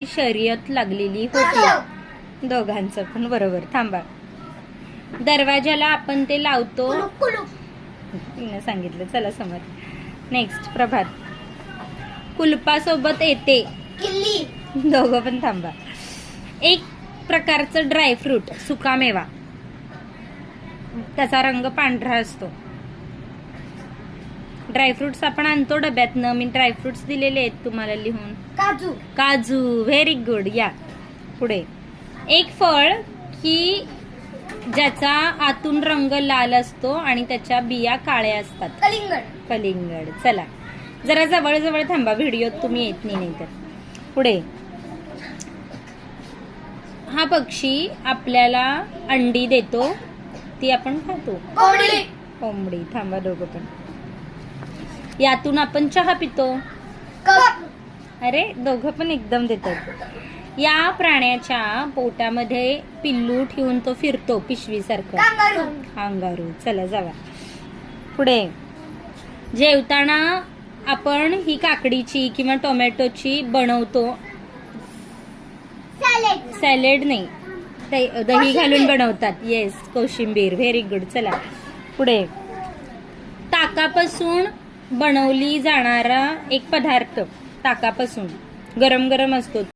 शर्यत लागलेली होती दोघांचं पण. बरोबर. थांबा. दरवाजाला आपण ते लावतो. तिने सांगितलं. चला समज. नेक्स्ट. प्रभात. कुलपासोबत येते. दोघं पण. थांबा. एक प्रकारचं ड्रायफ्रूट, सुकामेवा, त्याचा रंग पांढरा असतो. ड्रायफ्रुट्स आपण आणतो डब्यातनं. मी ड्रायफ्रुट्स दिलेले आहेत तुम्हाला लिहून. काजू. काजू. Very good. या पुढे. एक फळ की ज्याचा आतून रंग लाल असतो आणि त्याच्या बिया काळ्या असतात. कलिंगड. कलिंगड. चला जरा जवळ जवळ थांबा, व्हिडिओत तुम्ही येत नाही तर. पुढे. हा पक्षी आपल्याला अंडी देतो, ती आपण खातो. कोंबडी. कोंबडी. थांबा दोघं पण. यातून आपण चहा पितो. कप. अरे दोघं पण एकदम देतात. या प्राण्याच्या पोटामध्ये पिल्लू ठेवून तो फिरतो पिशवीसारखं. कांगारू. कांगारू. चला जावा पुढे. जेवताना आपण ही काकडीची किंवा टोमॅटोची बनवतो. सॅलेड. सॅलेड नाही, दही घालून बनवतात. येस, कोशिंबीर. Very good. चला पुढे. ताकापासून बनवली जाणारा एक पदार्थ, ताकापासून गरम गरम असतो.